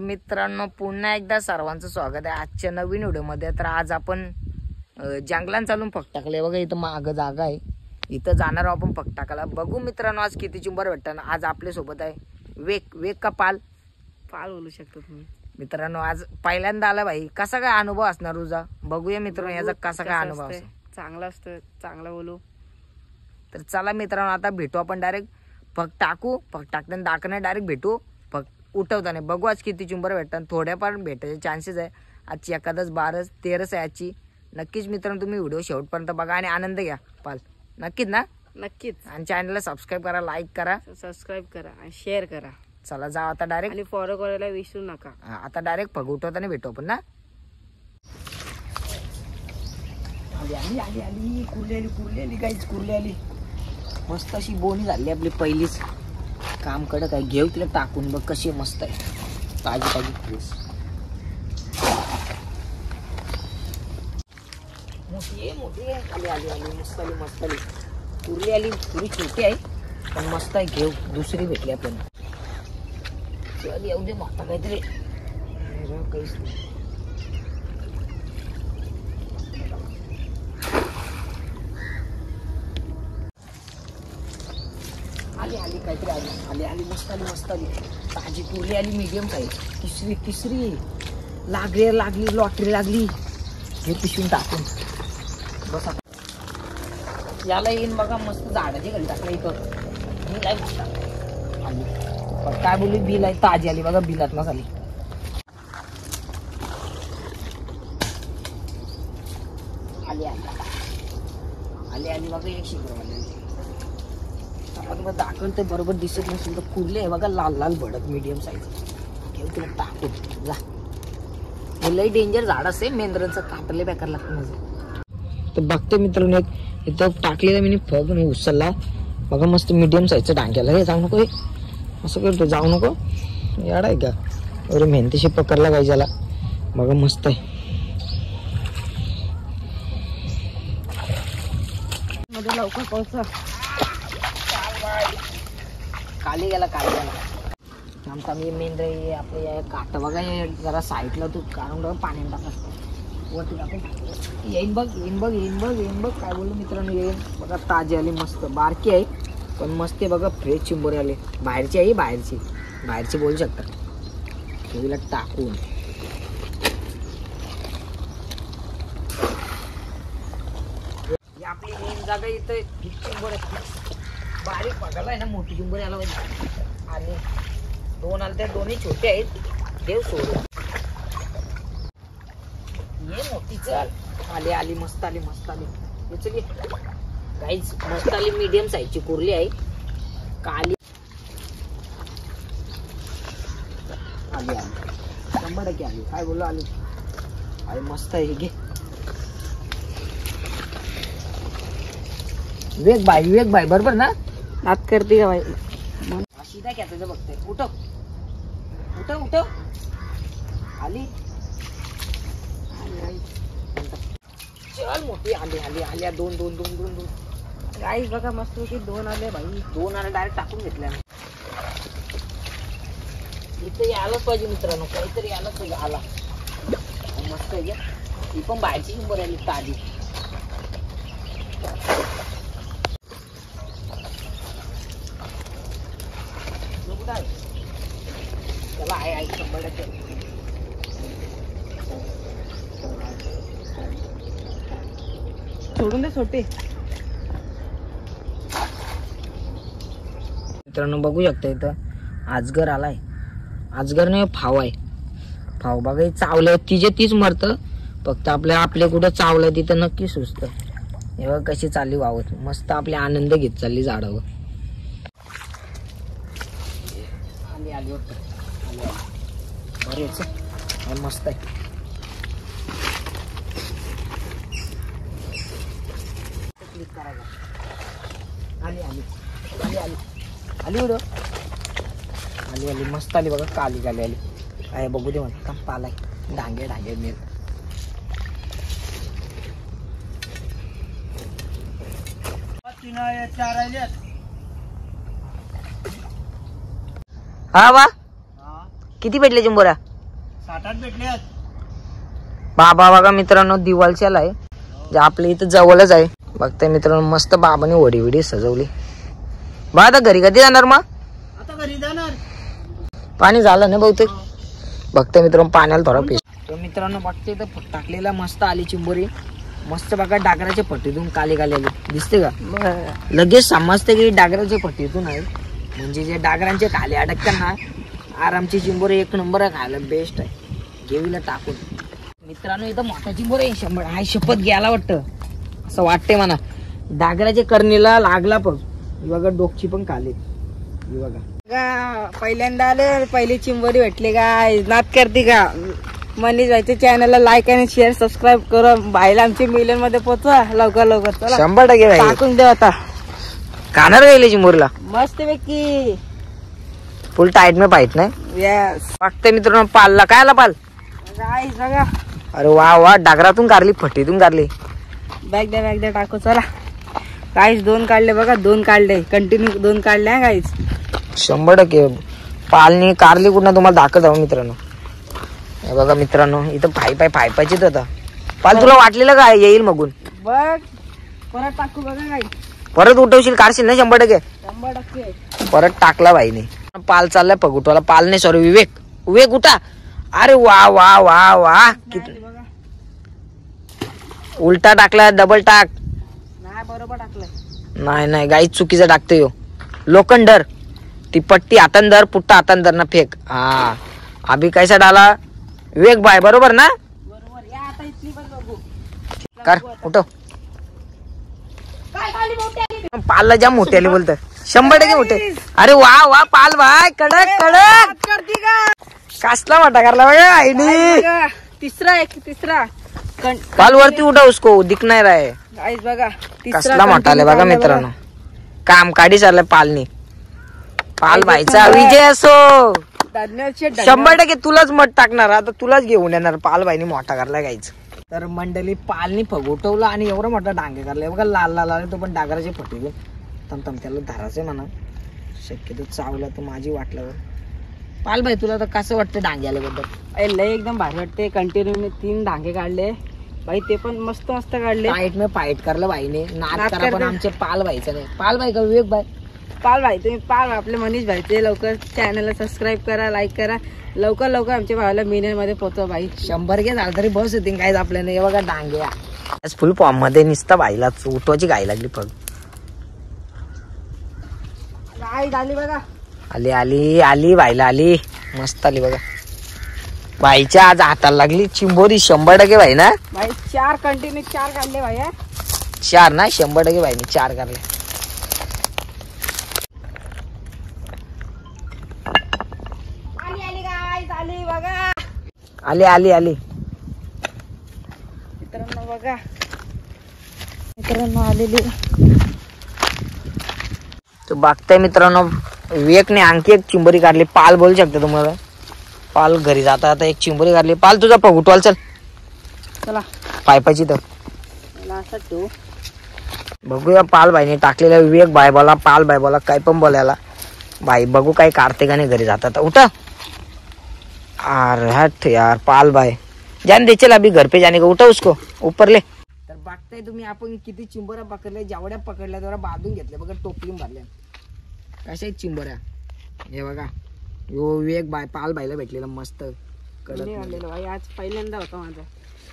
मित्रांनो पुन्हा एकदा सर्वांचं स्वागत आहे आजच्या नवीन व्हिडिओमध्ये। तर आज आपण जंगलात चालून फक टाकले बघा, इथं माग जागा आहे, इथं जाणार आहोत आपण फक टाकायला। बघू मित्रांनो आज किती चिंबर भेटतात। आज आपल्या सोबत आहे वेक का पाल बोलू शकतो तुम्ही मित्रांनो। आज पहिल्यांदा आला भाई, कसा काय अनुभव असणार तुझा बघूया मित्रांनो, याचा कसा काय अनुभव असतो। चांगला असतं, चांगला बोलू। तर चला मित्रांनो आता भेटू आपण डायरेक्ट फक टाकू, फक टाकताना दाखवणार डायरेक्ट भेटू, फक उठवताना बघू आज किती चिंबर भेटतात। थोड्याफार भेटायचे चान्सेस आहे, आजची एखादच 12-13 आहे आजची। नक्कीच मित्रांनो तुम्ही व्हिडिओ शेवटपर्यंत बघा आणि आनंद घ्या पाल, नक्कीच ना? नक्कीच। आणि चॅनलला सबस्क्राईब करा, लाईक करा, सबस्क्राईब करा आणि शेअर करा। चला जाऊ आता डायरेक्ट, आणि फॉलो करायला विसरू नका। आता डायरेक्ट फक उठवताना भेटू आपण ना। आली आली आली कुर्ली काहीच कुर्ली आली, मस्त अशी बोनी झाली आपली पहिलीच। काम कडक आहे, घेऊ तिला टाकून बघ कशी मस्त आहे, ताजी ताजी फ्रेश मोठी आहे। आली आली आली मस्त आली कुर्ली आली, थोडी छोटी आहे पण मस्त आहे। घेऊ दुसरी भेटली आपण, चल येऊ दे मोठा काहीतरी, काहीच नाही। आली काहीतरी आली मस्त आली ताजी कुर्ली आली, मीडियम साईज, तिसरी लागली लॉटरी लागली। हे पिशवून टाकून बस याला येईन बघा, मस्त झाडाची घरी टाकलं इथं। बिल आहे आली, काय बोलली बिल आहे, ताजी आली बघा, बिलात ना झाली। आली बघा, एक शिकर दाखल तर बरोबर दिसत नसेल तर कुर्ली आहे बघा, लाल भडक मीडियम साईज। घेऊ तुला टाकून जा, लई डेंजर झाड असते, मेंढरांचं कापले बेकार लागतं माझं। तर बघते मित्रांनो इथं टाकलेला मी फग नाही उचलला बघा, मस्त मीडियम साईजचं डांग्याला। हे जाऊ नको, असं करतो जाऊ नको, याड आहे का? अरे मेहनतीशी पकडला पाहिजे याला बघा, मस्त आहे। मध्ये लवकर पोहोचा, काली गेला आमचा मी मेंढर आपले काट बघा, जरा साईडला तू काढून बघा, पाण्यात टाका वरती टाकून येईन बघ काय बोललो मित्रांनो, येईन बघा ताजी आली मस्त, बारकी आहे पण मस्त आहे बघा, फ्रेश चिंबोरी आले। बाहेरची आहे, बाहेरची बोलू शकता। तिला टाकून आपली मेन जागा इथं चिंबोर बारीक पकडला आहे ना, मोठी चिंबोरी आला पाहिजे। आणि दोन आले त्या दोन्ही छोटे आहेत, देव सोडून ये मोठी चल। आली मस्त आली चल गाईज, मस्त आली मीडियम साईजची कुर्ली आहे काली। आली 100% आली, काय बोललो आली मस्त आहे। घे वेग बाई बरोबर ना, नात करते का बाई? सीधा घ्यायचं बघते, उठव आली चल मोठी आली दोन गाईस बघा मस्त की दोन आले भाई, दोन आले डायरेक्ट टाकून घेतल्या। इथं यायलाच पाहिजे मित्रांनो, काहीतरी यायलाच पाहिजे। आला मस्त आहे, ही पण बाहेरची चिंबर आली ताजी। त्याला आहे 100%। सोडून दे छोटे मित्रांनो, बघू शकता इथं आजगर आलाय, आजगर नाही फाव आहे, फाव बघा चावलं तिचे तीच मरत, फक्त आपल्या कुठं चावलं तिथं नक्की सुचत। हे बघ कशी चालली वावत, मस्त आपले आनंद घेत चालली झाडावर। आली बरेच मस्त आहे, क्लिक करायला। आली मस्त आली बघा, काली आली काय बघू दे म्हणा, पालाय ढांगे मेल। हा वा किती भेटले चिंबोरा? 7-8 भेटले. बाबा बघा मित्रांनो दिवाळच्याला आहे जे आपल्या इथं जवळच आहे. बघताय मित्रांनो मस्त बाबाने वडी विडी सजवली. बा आता घरी कधी जाणार मग? आता घरी जाणार. पाणी झालं ना बहुतेक. बघताय मित्रांनो पाण्याला थोडा पेश. तर मित्रांनो बघते इथं टाकलेला मस्त आली चिंबोरी. मस्त बघा डागराच्या पट्टीतून काली काली आली दिसते का? लगेच समजते की डागराच्या पट्टीतून आहे. म्हणजे जे डागरांचे काले अडकतात ना आरामची चिंबोरी एक नंबर आहे खायला बेस्ट आहे. घेवीला टाकून मित्रांनो इथं मोठा चिंबोरी आहे 100. हाय शपथ घ्यायला वाटतं असं वाटते म्हणा. डागराच्या करणीला लागला पण बघा डोकची पण काले बघा. पहिल्यांदा आले पहिली चिंबोरी भेटली काय नात करते का? मनीष भाईच्या चॅनलला लाईक आणि शेअर सबस्क्राईब करा. भाईला आमच्या मिलियन मध्ये पोहोचवा लवकर लवकर. चला 100% भाई टाकून देऊ आता. कानार गेले चिंबोरीला मस्त पैकी फुल टाईट में पाहित नाही. यस बघते मित्रांनो पालला काय आला पाल. गाईस बघा अरे वा वा डागरातून कारली फट्टीतून कारली. बॅग द्या टाकू. चला गाईस 2 काढले बघा. 2 काढले कंटिन्यू 2 काढले हा गाईस. 100% पालनी कारली कुठं तुम्हाला दाखवत आहो मित्रांनो. हे बघा मित्रांनो इथं पायपाचीच होता. पाल तुला वाटलेलं काय येईल मगून बघ परत टाकू बघा गाईस. परत उठवशील काढशील ना 100%. 100% परत टाकला भाईने. पाल चाललाय पगुटवाला. पाल नाही सॉरी विवेक उठा. अरे वा वा वा वा किती उलटा टाकला डबल टाक. नाही बरोबर टाकलंय. नाही गाई चुकीचं टाकतोय यो. लोखंडर ती पट्टी हातांदर पुट्टा हातांदर ना फेक. हा अभि कैसा डाला विवेक बाय बरोबर ना. बरोबर या आता इथली पण बघू. कर उठव. पालला जाम मोठे आले बोलत 100% मोठे. अरे वा वा पाल भाई कडक कडक करती का? कसला मोठा करला बघा आईनी. बघा, तिसरा पाल वरती उठा उसको दिख नाही राय. गाईस बघा कसला मोठा आले बघा मित्रांनो. काम काढी चाललंय पालनी. पाल भाईचा विजय असो. 100% तुलाच मत टाकणार. आता तुलाच घेऊन येणार. पाल भाईनी मोठा करला गायच. तर मंडळी पालनी फगोटवला आणि एवढा मोठा डांगे करलाय बघा. लाल लाल आले तो पण डागराचे फटी घेऊन तम त्याला धाराचे म्हणा. शक्यतो चावला तर माझी वाटल्यावर. पाल भाई तुला तर कसं वाटतं डांगे आल्याबद्दल? लय एकदम भारी वाटते. कंटिन्यू मी 3 डांगे काढले भाई. ते पण मस्त काढले. फाईट में फाईट करलं भाईने. नाद नाद करा पण करते. आमचे पाल भाईचं नाही. पाल भाई का विवेक भाई. पाल भाई तुम्ही पाल आपले मनीष भाईचे लवकर चॅनलला सबस्क्राईब करा लाईक करा. लवकर आमच्या भावाला मिलियन मध्ये पोहोचवा भाई. 100 झालं तरी बस होती काय आपल्याला. हे बघा डांगे फुल फॉर्म मध्ये निसता भाईला उठवायची गाय लागली फग. गाईस आली बघा. आली आली आली भाईला आली मस्त आली बघा. भाईच्या आज हाताला लागली चिंबोरी 100% भाई ना. भाई 4 कंटिन्यू 4 काढले भाई. 4 ना 100% भाईने 4 करले. आली गाईस आली बघा. आली मित्रांनो बघा आलेली. तो बघताय मित्रांनो विवेकने आणखी एक चिंबोरी काढली. पाल बोलू शकता तुम्हाला. पाल घरी जाता आता एक चिंबोरी काढली. पाल तुझा पगुटवाल चल. चला पायपाची तर असं ठेवू. बघूया पाल भाईने टाकलेला. विवेक भाई बोला पाल भाई बोला काय पण बोलायला. भाई बघू काय काढते का नाही घरी जाता. उठा अरे हट यार पाल भाई जान दे चल अभी घर पे जाने का. उठा उसको ऊपर ले. तर बघताय तुम्ही आपण किती चिंबोऱ्या पकडल्या. जेवढ्या पकडल्या तेवढ्या बांधून घेतल्या बघा. टोपली भरल्या. कशा चिंबोऱ्या हे बघा. यो विवेक भाई पाल भाईला भेटलेला मस्त कडक. भाई आज पहिल्यांदा होता माझा.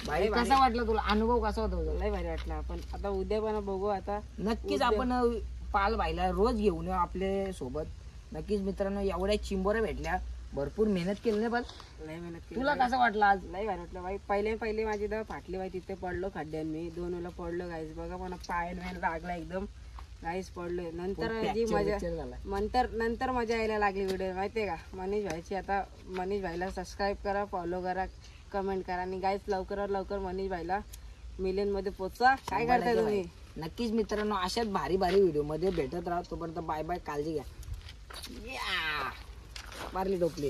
भाई कसा वाटला तुला अनुभव कसा होता तुझा? लय भारी वाटला. आपण आता उद्या पण बघू. आता नक्कीच आपण पाल भाईला रोज घेऊन येऊ आपल्या सोबत. नक्कीच मित्रांनो एवढ्या चिंबोऱ्या भेटल्या. भरपूर मेहनत केली नाही पण लय मेहनत केली. तुला कसं वाटलं आज? लय भारी वाटलं भाई. पहिले माझी दवा फाटली भाई. तिथे पडलो खड्ड्यान मी 2 वेळा पडलो गाईस. बघा मला पाय लागला एकदम गाईस पडलोय. नंतर जी मजा नंतर मजा यायला लागली व्हिडिओ माहितीये का. मनीष भाईची आता मनीष भाईला सबस्क्राईब करा फॉलो करा कमेंट करा. आणि गाईस लवकरात लवकर मनीष भाईला मिलियन मध्ये पोहोचा. काय करताय तुम्ही? नक्कीच मित्रांनो अशाच भारी व्हिडिओ मध्ये भेटत राहा. तोपर्यंत बाय बाय. काळजी घ्या. मारली टोपली.